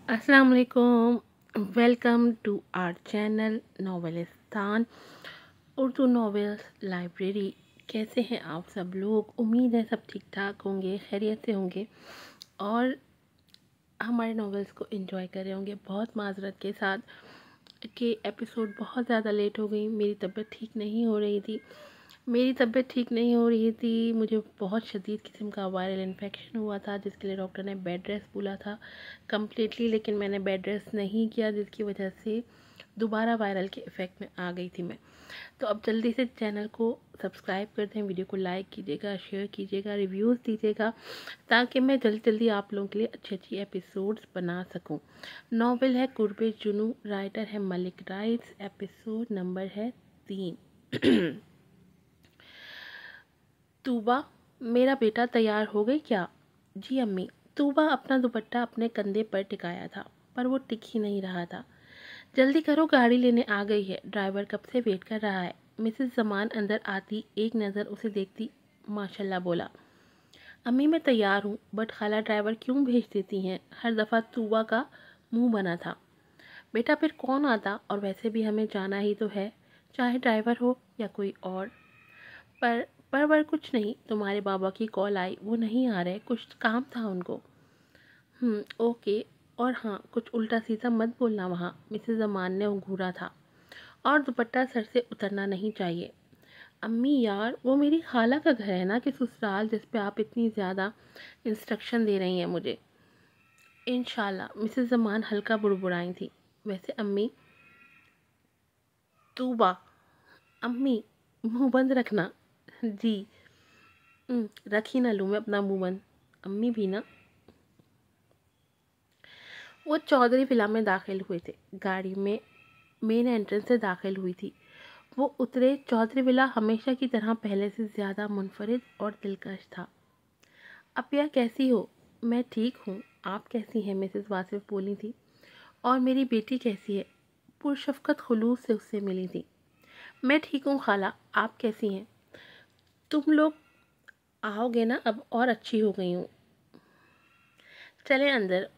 अस्सलाम वालेकुम। Welcome to our channel Novelistan Urdu novels library. कैसे हैं आप सब लोग? उम्मीद है सब ठीक ठाक होंगे, खैरियत से होंगे और हमारे नॉवेल्स को एंजॉय कर रहे होंगे। बहुत माजरत के साथ कि एपिसोड बहुत ज़्यादा लेट हो गई। मेरी तबीयत ठीक नहीं हो रही थी। मुझे बहुत शदीद किस्म का वायरल इन्फेक्शन हुआ था, जिसके लिए डॉक्टर ने बेड रेस्ट बोला था कम्प्लीटली, लेकिन मैंने बेड रेस्ट नहीं किया, जिसकी वजह से दोबारा वायरल के इफ़ेक्ट में आ गई थी मैं। तो अब जल्दी से चैनल को सब्सक्राइब कर दें, वीडियो को लाइक कीजिएगा, शेयर कीजिएगा, रिव्यूज़ दीजिएगा, ताकि मैं जल्दी जल्दी आप लोगों के लिए अच्छी एपिसोड्स बना सकूं। नॉवेल है कुर्बे जुनू, राइटर है मलिक राइट्स, एपिसोड नंबर है 3। तूबा, मेरा बेटा तैयार हो गई क्या? जी अम्मी। तूबा अपना दुपट्टा अपने कंधे पर टिकाया था, पर वो टिक ही नहीं रहा था। जल्दी करो, गाड़ी लेने आ गई है, ड्राइवर कब से वेट कर रहा है। मिसेस जमान अंदर आती, एक नज़र उसे देखती, माशाल्लाह बोला। अम्मी मैं तैयार हूँ, बट खाला ड्राइवर क्यों भेज देती हैं? हर दफ़ा तूबा का मुंह बना था। बेटा फिर कौन आता, और वैसे भी हमें जाना ही तो है, चाहे ड्राइवर हो या कोई और। पर पर कुछ नहीं, तुम्हारे बाबा की कॉल आई, वो नहीं आ रहे, कुछ काम था उनको। ओके। और हाँ, कुछ उल्टा सीधा मत बोलना वहाँ, मिसेस अमान ने घूरा था। और दुपट्टा सर से उतरना नहीं चाहिए। अम्मी यार, वो मेरी खाला का घर है ना कि ससुराल, जिस पे आप इतनी ज़्यादा इंस्ट्रक्शन दे रही हैं मुझे। इंशाल्लाह, मिसेस जमान हल्का बुड़बुड़ाई थी। वैसे अम्मी। तूबा। अम्मी, मुंह बंद रखना। जी। रख ही ना लूँ मैं अपना मुंह बंद। अम्मी भी ना। वो चौधरी विला में दाखिल हुए थे। गाड़ी में मेन एंट्रेंस से दाखिल हुई थी। वो उतरे। चौधरी विला हमेशा की तरह पहले से ज़्यादा मुनफरिद और दिलकश था। अपिया कैसी हो? मैं ठीक हूँ, आप कैसी हैं? मिसेस वासिफ बोली थी। और मेरी बेटी कैसी है? पुरशफ़क़त खुलूस से उससे मिली थी। मैं ठीक हूँ खाला, आप कैसी हैं? तुम लोग आओगे ना, अब और अच्छी हो गई हूँ। चलें अंदर।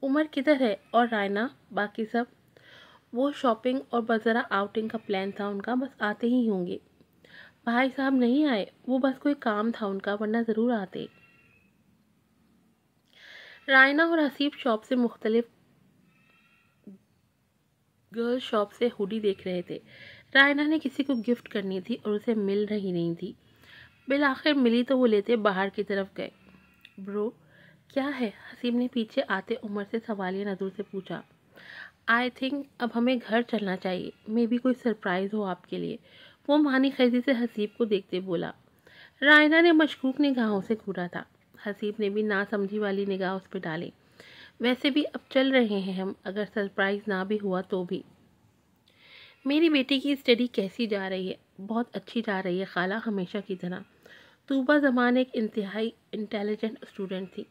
उमर किधर है, और रायना, बाकी सब? वो शॉपिंग और बज़ारा आउटिंग का प्लान था उनका, बस आते ही होंगे। भाई साहब नहीं आए? वो बस कोई काम था उनका, वरना ज़रूर आते। रायना और हसीब शॉप से मुख्तलिफ गर्ल्स शॉप से हुडी देख रहे थे। रायना ने किसी को गिफ्ट करनी थी और उसे मिल रही नहीं थी। बिल आखिर मिली तो वो लेते बाहर की तरफ गए। ब्रो, क्या है? हसीब ने पीछे आते उमर से सवालिया नज़र से पूछा। आई थिंक अब हमें घर चलना चाहिए, मे बी कोई सरप्राइज़ हो आपके लिए। वो मानी खैजी से हसीब को देखते बोला। रायना ने मशकूक निगाहों से घूरा था। हसीब ने भी नासमझी वाली निगाह उस पर डाली। वैसे भी अब चल रहे हैं हम, अगर सरप्राइज़ ना भी हुआ तो भी। मेरी बेटी की स्टडी कैसी जा रही है? बहुत अच्छी जा रही है खाला, हमेशा की तरह। तूबा जमान एक इंतहाई इंटेलिजेंट स्टूडेंट थी।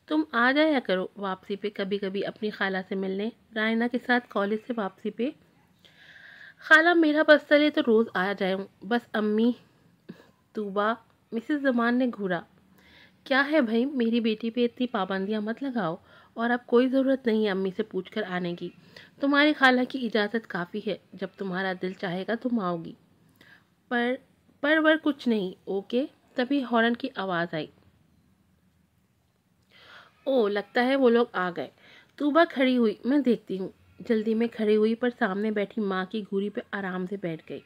तुम आ जाया करो वापसी पे कभी कभी अपनी खाला से मिलने, रायना के साथ कॉलेज से वापसी पे। खाला मेरा बस चले तो रोज़ आ जाऊँ बस अम्मी। तूबा। मिसेस जमान ने घूरा। क्या है भाई, मेरी बेटी पे इतनी पाबंदियां मत लगाओ, और अब कोई ज़रूरत नहीं है अम्मी से पूछकर आने की। तुम्हारी खाला की इजाज़त काफ़ी है, जब तुम्हारा दिल चाहेगा तुम आओगी। पर वर कुछ नहीं। ओके। तभी हॉर्न की आवाज़ आई। ओ, लगता है वो लोग आ गए। तूबा खड़ी हुई, मैं देखती हूँ। जल्दी में खड़ी हुई, पर सामने बैठी माँ की घूरी पे आराम से बैठ गई।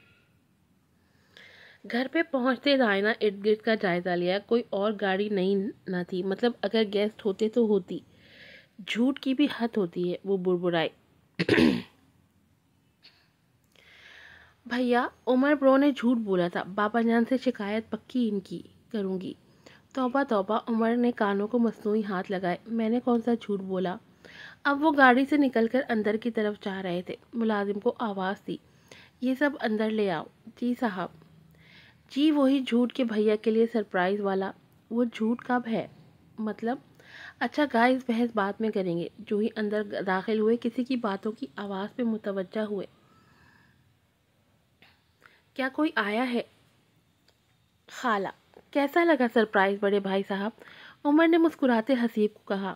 घर पे पहुंचते रायना इर्द गिर्द का जायजा लिया। कोई और गाड़ी नहीं न थी, मतलब अगर गेस्ट होते तो होती। झूठ की भी हद होती है, वो बुड़बुड़ाई। भैया, उमर ब्रो ने झूठ बोला था, बाबा जान से शिकायत पक्की इनकी करूँगी। तौबा तौबा, उमर ने कानों को मसनूई हाथ लगाए। मैंने कौन सा झूठ बोला? अब वो गाड़ी से निकलकर अंदर की तरफ जा रहे थे। मुलाजिम को आवाज़ दी, ये सब अंदर ले आओ। जी साहब। जी वही झूठ के भैया के लिए सरप्राइज़ वाला। वो झूठ कब है? मतलब? अच्छा गाइस, बहस बाद में करेंगे। जो ही अंदर दाखिल हुए, किसी की बातों की आवाज़ पे मुतवज्जा हुए। क्या कोई आया है? खाला। कैसा लगा सरप्राइज़ बड़े भाई साहब? उमर ने मुस्कुराते हसीब को कहा।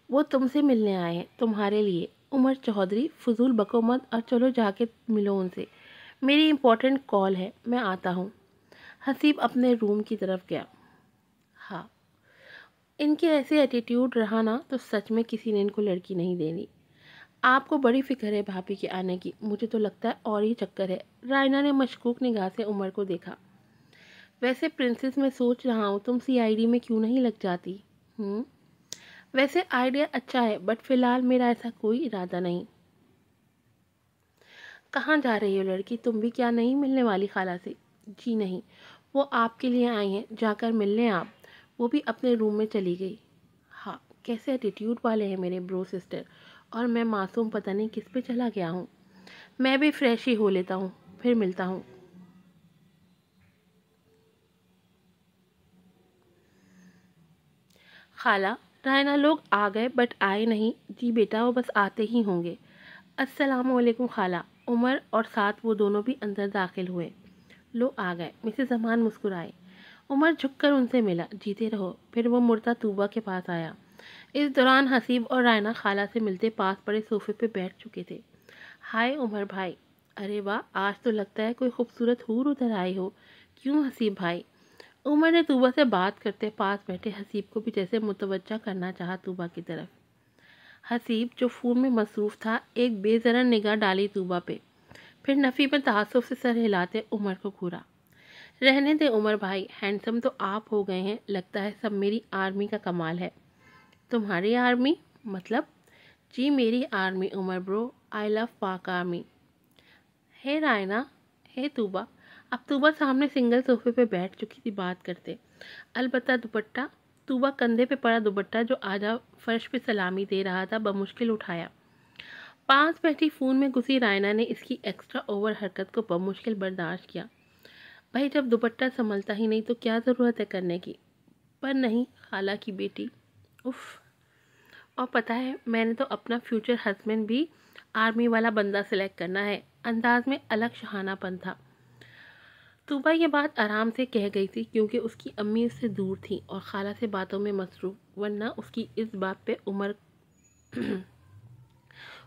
वो तुमसे मिलने आए हैं, तुम्हारे लिए। उमर चौधरी, फजूल बको मत और चलो जाके मिलो उनसे। मेरी इम्पोर्टेंट कॉल है, मैं आता हूँ। हसीब अपने रूम की तरफ गया। हाँ, इनके ऐसे एटीट्यूड रहा ना तो सच में किसी ने इनको लड़की नहीं देनी। आपको बड़ी फिक्र है भाभी के आने की, मुझे तो लगता है और ही चक्कर है। रायना ने मशकूक निगाह से उमर को देखा। वैसे प्रिंसेस, मैं सोच रहा हूँ तुम सीआईडी में क्यों नहीं लग जाती। वैसे आइडिया अच्छा है, बट फिलहाल मेरा ऐसा कोई इरादा नहीं। कहाँ जा रही हो लड़की, तुम भी क्या नहीं मिलने वाली खाला से। जी नहीं, वो आपके लिए आई हैं, जाकर मिल लें आप। वो भी अपने रूम में चली गई। हाँ, कैसे एटीट्यूड वाले हैं मेरे ब्रो सिस्टर। और मैं मासूम पता नहीं किस पे चला गया हूँ। मैं भी फ्रेश ही हो लेता हूँ, फिर मिलता हूँ। खाला, रायना लोग आ गए बट आए नहीं। जी बेटा, वो बस आते ही होंगे। अस्सलाम वालेकुम खाला। उमर और साथ वो दोनों भी अंदर दाखिल हुए। लो आ गए। मिसेस जमान मुस्कुराए। उमर झुककर उनसे मिला। जीते रहो। फिर वो मुर्दा तूबा के पास आया। इस दौरान हसीब और रायना खाला से मिलते पास पड़े सोफे पे बैठ चुके थे। हाय उमर भाई। अरे वाह, आज तो लगता है कोई खूबसूरत हूर उधर आई हो। क्यों हसीब भाई। उमर ने तूबा से बात करते पास बैठे हसीब को भी जैसे मुतवज्जा करना चाहा तूबा की तरफ। हसीब, जो फ़ोन में मसरूफ़ था, एक बेज़रा निगाह डाली तूबा पे। फिर नफ़ी में तआस्सुफ़ से सर हिलाते उमर को घूरा। रहने दे उमर भाई, हैंडसम तो आप हो गए हैं, लगता है सब मेरी आर्मी का कमाल है। तुम्हारी आर्मी मतलब। जी मेरी army Umar bro, I love Pak army. Hey Raina, hey Tuba. अब तूबा सामने सिंगल सोफे पे बैठ चुकी थी बात करते। अलबत्ता दुपट्टा, तूबा कंधे पे पड़ा दुपट्टा जो आजा फर्श पे सलामी दे रहा था बमुश्किल उठाया। पास बैठी फ़ोन में घुसी रायना ने इसकी एक्स्ट्रा ओवर हरकत को बमुश्किल बर्दाश्त किया। भाई जब दुपट्टा संभलता ही नहीं तो क्या ज़रूरत है करने की। पर नहीं, खाला की बेटी। उफ। और पता है, मैंने तो अपना फ्यूचर हस्बैंड भी आर्मी वाला बंदा सिलेक्ट करना है। अंदाज में अलग शहानापन था। तूबा ये बात आराम से कह गई थी क्योंकि उसकी अम्मी उससे दूर थी और खाला से बातों में मसरूफ़, वरना उसकी इस बात पे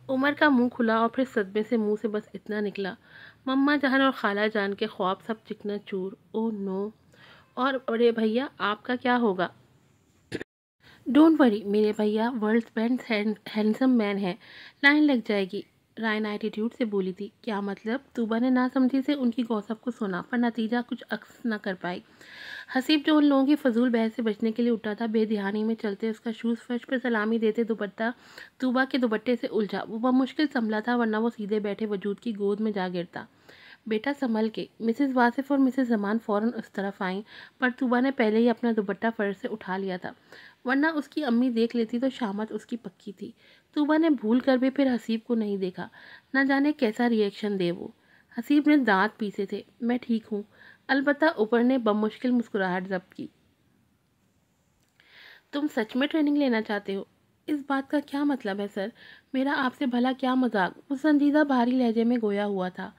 उमर का मुंह खुला और फिर सदमे से मुंह से बस इतना निकला। मम्मा जान और खाला जान के ख्वाब सब चिकना चूर। Oh no. और अरे भैया, आपका क्या होगा। डोंट वरी मेरे भैया, वर्ल्ड्स बेस्ट हैंडसम मैन है। लाइन लग जाएगी। रायन एटीट्यूड से बोली थी। क्या मतलब। तूबा ने ना समझी से उनकी गौसप को सुना पर नतीजा कुछ अक्स न कर पाई। हसीब, जो उन लोगों की फजूल बहस से बचने के लिए उठा था, बेध्यानी में चलते उसका शूज़ फर्श पर सलामी देते दुपट्टा तूबा के दुपट्टे से उलझा। वो बमुश्किल संभला था, वरना वो सीधे बैठे वजूद की गोद में जा गिरता। बेटा संभल के। मिसेस वासिफ और मिसेस जमान फ़ौरन उस तरफ आईं, पर तूबा ने पहले ही अपना दुपट्टा फर्श से उठा लिया था, वरना उसकी अम्मी देख लेती तो शामत उसकी पक्की थी। तूबा ने भूल कर भी फिर हसीब को नहीं देखा। न जाने कैसा रिएक्शन दे वो। हसीब ने दांत पीसे थे। मैं ठीक हूँ। अलबत्ता ऊपर ने बमुश्किल मुस्कुराहट जब्त की। तुम सच में ट्रेनिंग लेना चाहते हो। इस बात का क्या मतलब है सर। मेरा आपसे भला क्या मजाक। वो संजीदा भारी लहजे में गोया हुआ था।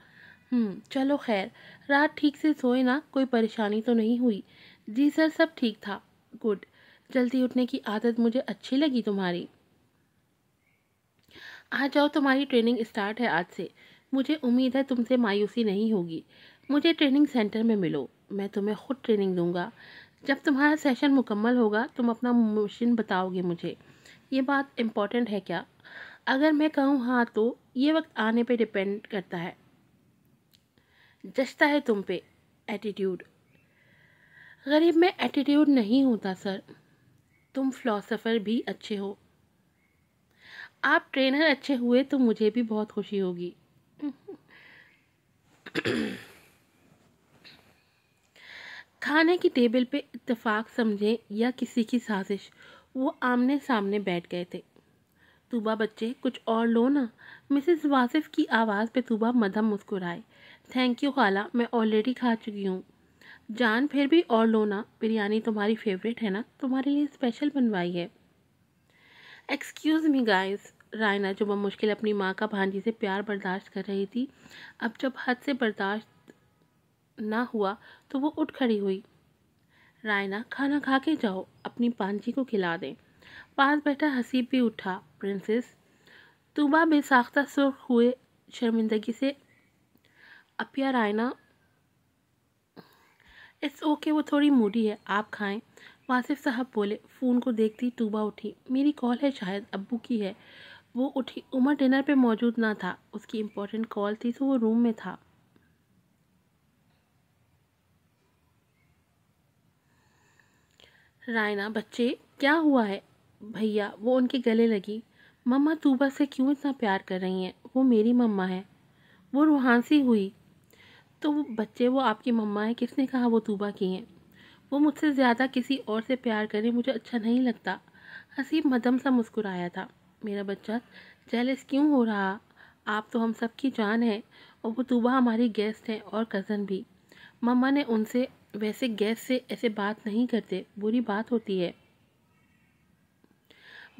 चलो खैर। रात ठीक से सोए ना, कोई परेशानी तो नहीं हुई। जी सर, सब ठीक था। गुड। जल्दी उठने की आदत मुझे अच्छी लगी तुम्हारी। आ जाओ, तुम्हारी ट्रेनिंग स्टार्ट है आज से। मुझे उम्मीद है तुमसे मायूसी नहीं होगी। मुझे ट्रेनिंग सेंटर में मिलो, मैं तुम्हें खुद ट्रेनिंग दूंगा। जब तुम्हारा सेशन मुकम्मल होगा तुम अपना मिशन बताओगे मुझे। ये बात इम्पोर्टेंट है क्या। अगर मैं कहूँ हाँ तो ये वक्त आने पे डिपेंड करता है। जचता है तुम पे एटीट्यूड। गरीब में एटीट्यूड नहीं होता सर। तुम फिलोसोफर भी अच्छे हो। आप ट्रेनर अच्छे हुए तो मुझे भी बहुत खुशी होगी। खाने की टेबल पे इत्तेफाक समझे या किसी की साजिश, वो आमने सामने बैठ गए थे। तूबा बच्चे कुछ और लो ना। मिसेस वासिफ की आवाज़ पे तूबा मदम मुस्कुराए। थैंक यू खाला, मैं ऑलरेडी खा चुकी हूँ। जान फिर भी और लो ना, बिरयानी तुम्हारी फेवरेट है ना, तुम्हारे लिए स्पेशल बनवाई है। Excuse me guys. रायना, जो बमुश्किल अपनी माँ का भांजी से प्यार बर्दाश्त कर रही थी, अब जब हद से बर्दाश्त ना हुआ तो वो उठ खड़ी हुई। रायना, खाना खा के जाओ, अपनी पांजी को खिला दें। पास बैठा हसीब भी उठा। प्रिंसेस, तूबा बेसाख्ता सुर्ख हुए शर्मिंदगी से, अपिया रायना, इट्स ओके, वो थोड़ी मूडी है, आप खाएं। वासिफ साहब बोले। फ़ोन को देखती तूबा उठी। मेरी कॉल है, शायद अब्बू की है। वो उठी। उमर डिनर पे मौजूद ना था, उसकी इम्पोर्टेंट कॉल थी तो वो रूम में था। रायना, बच्चे क्या हुआ है? भैया, वो उनके गले लगी। मम्मा तूबा से क्यों इतना प्यार कर रही हैं? वो मेरी मम्मा है। वो रूहानसी हुई। तो वो बच्चे, वो आपकी मम्मा है, किसने कहा वो तूबा की हैं? वो मुझसे ज़्यादा किसी और से प्यार करे मुझे अच्छा नहीं लगता। हसीब मदम सा मुस्कुराया था। मेरा बच्चा जेलस क्यों हो रहा? आप तो हम सब की जान है, और वो तूबा हमारी गेस्ट हैं और कज़न भी। मम्मा ने उनसे, वैसे गेस्ट से ऐसे बात नहीं करते, बुरी बात होती है।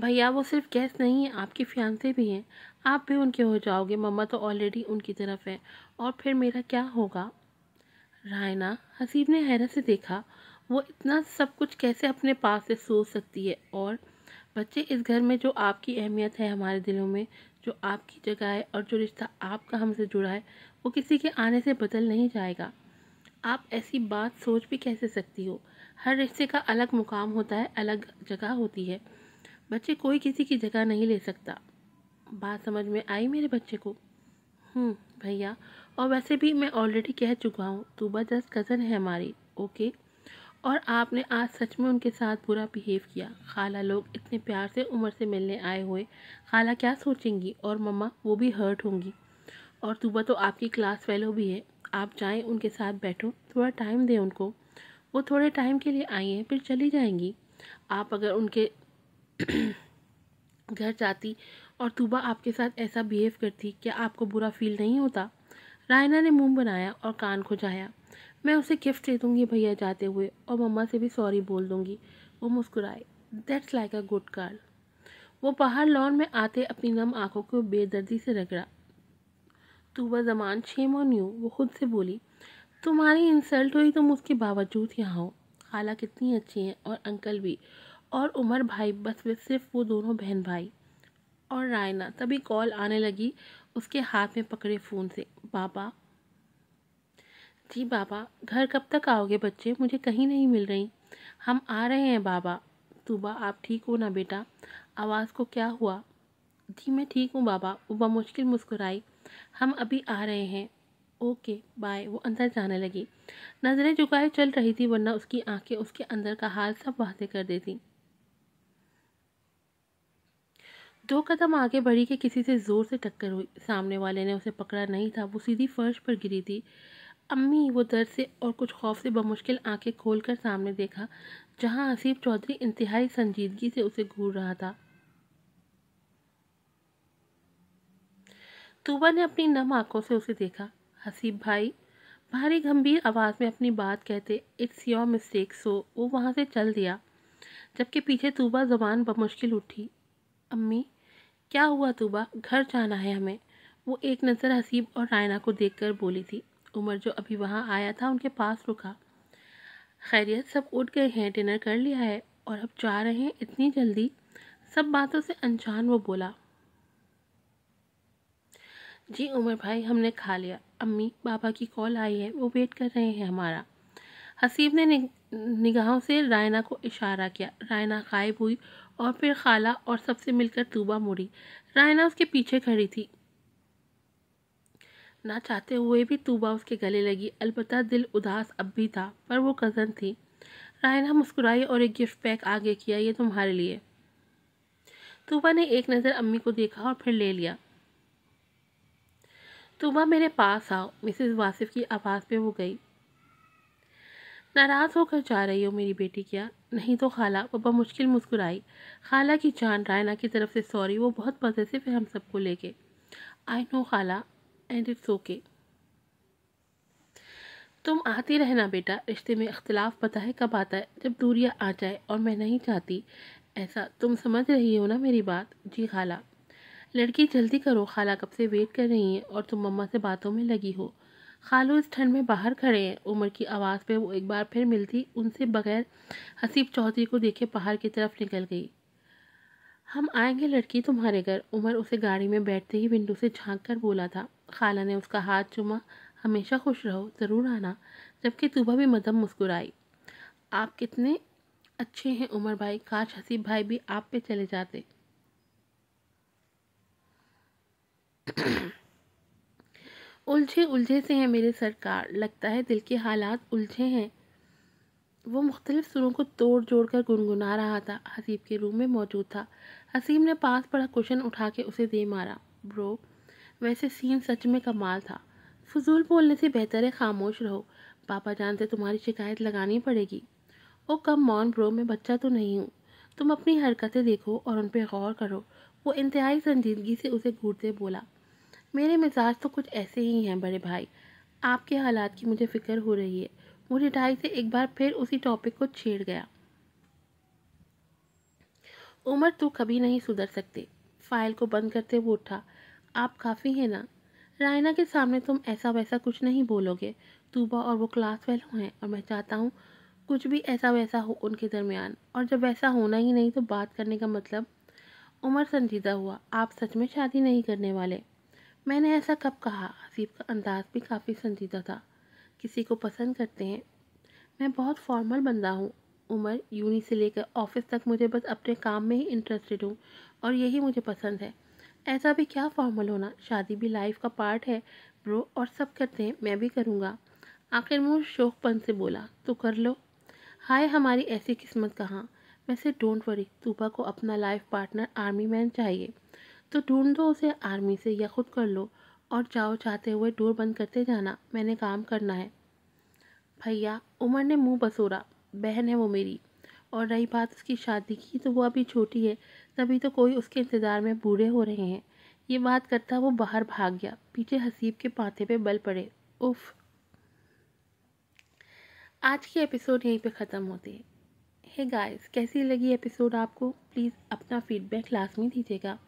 भैया, वो सिर्फ गेस्ट नहीं है, आपके फियांसे भी हैं। आप भी उनके हो जाओगे, मम्मा तो ऑलरेडी उनकी तरफ है, और फिर मेरा क्या होगा? रायना, हसीब ने हैरत से देखा। वो इतना सब कुछ कैसे अपने पास से सोच सकती है? और बच्चे, इस घर में जो आपकी अहमियत है हमारे दिलों में, जो आपकी जगह है और जो रिश्ता आपका हमसे जुड़ा है, वो किसी के आने से बदल नहीं जाएगा। आप ऐसी बात सोच भी कैसे सकती हो? हर रिश्ते का अलग मुकाम होता है, अलग जगह होती है। बच्चे, कोई किसी की जगह नहीं ले सकता। बात समझ में आई मेरे बच्चे को? भैया, और वैसे भी मैं ऑलरेडी कह चुका हूँ, तूबा जस्ट कज़न है हमारी, ओके? और आपने आज सच में उनके साथ बुरा बिहेव किया। खाला, लोग इतने प्यार से उमर से मिलने आए हुए, खाला क्या सोचेंगी? और मम्मा, वो भी हर्ट होंगी। और तूबा तो आपकी क्लास फेलो भी है। आप जाएं, उनके साथ बैठो, थोड़ा टाइम दें उनको। वो थोड़े टाइम के लिए आई हैं, फिर चली जाएंगी। आप अगर उनके घर जाती और तूबा आपके साथ ऐसा बिहेव करती, क्या आपको बुरा फील नहीं होता? रायना ने मुंह बनाया और कान खुजाया। मैं उसे गिफ्ट दे दूंगी भैया जाते हुए, और मम्मा से भी सॉरी बोल दूंगी। वो मुस्कुराए। That's like a good girl. वो बाहर लॉन में आते अपनी नम आंखों को बेदर्दी से रगड़ा। Tuba Zaman, shame on you, वो खुद से बोली। तुम्हारी इंसल्ट हुई, तुम उसके बावजूद यहाँ हो। खाला कितनी अच्छी हैं, और अंकल भी, और उमर भाई, बस वे सिर्फ वो दोनों बहन भाई। और रायना, तभी कॉल आने लगी उसके हाथ में पकड़े फ़ोन से। बाबा। जी बाबा। घर कब तक आओगे बच्चे? मुझे कहीं नहीं मिल रही। हम आ रहे हैं बाबा। तूबा, आप ठीक हो ना बेटा? आवाज़ को क्या हुआ? जी मैं ठीक हूँ बाबा, वो बमुश्किल मुस्कुराई। हम अभी आ रहे हैं। Okay bye. वो अंदर जाने लगी। नज़रें झुकाए चल रही थी, वरना उसकी आंखें उसके अंदर का हाल सब वादे कर देती। 2 कदम आगे बढ़ी कि किसी से ज़ोर से टक्कर हुई। सामने वाले ने उसे पकड़ा नहीं था, वो सीधी फर्श पर गिरी थी। अम्मी, वो दर्द से और कुछ खौफ से बमुश्किल आंखें खोलकर सामने देखा, जहां हसीब चौधरी इंतहाई संजीदगी से उसे घूर रहा था। तूबा ने अपनी नम आंखों से उसे देखा। हसीब भाई, भारी गंभीर आवाज़ में अपनी बात कहते, इट्स योर मिस्टेक, सो वो वहाँ से चल दिया, जबकि पीछे तूबा ज़बान बमुश्किल उठी। अम्मी, क्या हुआ तूबा? घर जाना है हमें। वो एक नज़र हसीब और रायना को देखकर बोली थी। उमर, जो अभी वहाँ आया था, उनके पास रुका। खैरियत, सब उठ गए हैं, डिनर कर लिया है, और अब जा रहे हैं इतनी जल्दी? सब बातों से अनजान वो बोला। जी उमर भाई, हमने खा लिया। अम्मी, बाबा की कॉल आई है, वो वेट कर रहे हैं हमारा। हसीब ने निगाहों से रायना को इशारा किया। रायना गायब हुई, और फिर खाला और सबसे मिलकर तूबा मुड़ी। रायना उसके पीछे खड़ी थी। ना चाहते हुए भी तूबा उसके गले लगी। अलबत्ता दिल उदास अब भी था, पर वो कज़न थी। रायना मुस्कुराई और एक गिफ्ट पैक आगे किया, ये तुम्हारे लिए। तूबा ने एक नज़र अम्मी को देखा और फिर ले लिया। तूबा, मेरे पास आओ। मिसेस वासिफ की आवाज़ पे वो गई। नाराज़ होकर जा रही हो मेरी बेटी क्या? नहीं तो खाला, पापा मुश्किल मुस्कुराई। खाला की जान, रायना की तरफ से सॉरी, वो बहुत पॉजिटिव है हम सबको लेके। आई नो खाला, एंड इट्स ओके। तुम आती रहना बेटा, रिश्ते में इख्तिलाफ पता है कब आता है? जब दूरियां आ जाए, और मैं नहीं चाहती ऐसा। तुम समझ रही हो ना मेरी बात? जी खाला। लड़की जल्दी करो, खाला कब से वेट कर रही हैं, और तुम मम्मा से बातों में लगी हो। खालू इस ठंड में बाहर खड़े हैं। उमर की आवाज़ पे वो एक बार फिर मिलती उनसे बगैर हसीब चौधरी को देखे बाहर की तरफ निकल गई। हम आएंगे लड़की तुम्हारे घर। उमर उसे गाड़ी में बैठते ही विंडो से झांक कर बोला था। खाला ने उसका हाथ चूमा। हमेशा खुश रहो, ज़रूर आना। जबकि तूबा भी मदम मुस्कुराई। आप कितने अच्छे हैं उमर भाई, काश हसीब भाई भी आप पे चले जाते। उलझे उलझे से हैं मेरे सरकार, लगता है दिल के हालात उलझे हैं। वो मुख्तलिफ सुरों को तोड़ जोड़ कर गुनगुना रहा था। हसीब के रूम में मौजूद था। हसीब ने पास पड़ा कुशन उठा के उसे दे मारा। ब्रो, वैसे सीन सच में कमाल था। फजूल बोलने से बेहतर है खामोश रहो। पापा जान से तुम्हारी शिकायत लगानी पड़ेगी। ओ कम मॉन ब्रो, मैं बच्चा तो नहीं हूँ। तुम अपनी हरकतें देखो और उन पर गौर करो। वो इंतहाई संजीदगी से उसे घूरते बोला। मेरे मिजाज तो कुछ ऐसे ही हैं बड़े भाई। आपके हालात की मुझे फ़िक्र हो रही है। वो रिटाई से एक बार फिर उसी टॉपिक को छेड़ गया। उमर, तू कभी नहीं सुधर सकते। फाइल को बंद करते वो उठा। आप काफ़ी हैं ना। रायना के सामने तुम ऐसा वैसा कुछ नहीं बोलोगे। तूबा और वो क्लास फेलो हैं और मैं चाहता हूँ कुछ भी ऐसा वैसा हो उनके दरमियान। और जब ऐसा होना ही नहीं तो बात करने का मतलब। उमर संजीदा हुआ। आप सच में शादी नहीं करने वाले? मैंने ऐसा कब कहा? हसीब का अंदाज भी काफ़ी संजीदा था। किसी को पसंद करते हैं? मैं बहुत फॉर्मल बंदा हूँ उमर। यूनी से लेकर ऑफिस तक मुझे बस अपने काम में ही इंटरेस्टेड हूँ और यही मुझे पसंद है। ऐसा भी क्या फॉर्मल होना, शादी भी लाइफ का पार्ट है ब्रो। और सब करते हैं, मैं भी करूँगा। आखिर में वो शौकपन से बोला, तो कर लो। हाय हमारी ऐसी किस्मत कहाँ। वैसे डोंट वरी, तूबा को अपना लाइफ पार्टनर आर्मी मैन चाहिए तो ढूंढ दो उसे आर्मी से, या खुद कर लो। और जाओ, चाहते हुए डोर बंद करते जाना, मैंने काम करना है। भैया, उमर ने मुंह बसोरा। बहन है वो मेरी। और रही बात उसकी शादी की तो वो अभी छोटी है, तभी तो कोई उसके इंतज़ार में बूढ़े हो रहे हैं। ये बात करता वो बाहर भाग गया। पीछे हसीब के पाथे पे बल पड़े। उफ। आज की एपिसोड यहीं पे ख़त्म होती है। हे गाइस, कैसी लगी एपिसोड आपको? प्लीज़ अपना फीडबैक लाजमी दीजिएगा।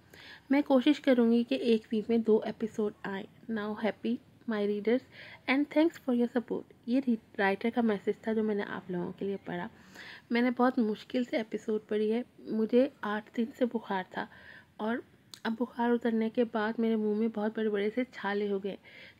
मैं कोशिश करूँगी कि एक वीक में 2 एपिसोड आए। Now happy my readers and thanks for your support. ये राइटर का मैसेज था जो मैंने आप लोगों के लिए पढ़ा। मैंने बहुत मुश्किल से एपिसोड पढ़ी है। मुझे 8 दिन से बुखार था और अब बुखार उतरने के बाद मेरे मुंह में बहुत बड़े बड़े से छाले हो गए,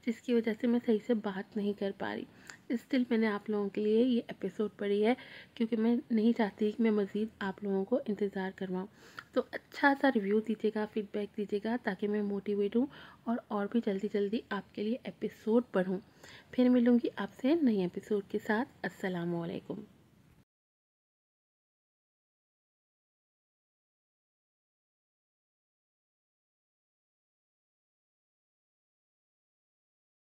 जिसकी वजह से मैं सही से बात नहीं कर पा रही। स्टिल मैंने आप लोगों के लिए ये एपिसोड पढ़ी है क्योंकि मैं नहीं चाहती कि मैं मज़ीद आप लोगों को इंतज़ार करवाऊँ। तो अच्छा सा रिव्यू दीजिएगा, फीडबैक दीजिएगा, ताकि मैं मोटिवेट हूँ और भी जल्दी जल्दी आपके लिए एपिसोड पढ़ूँ। फिर मिलूँगी आपसे नई एपिसोड के साथ। अस्सलाम वालेकुम।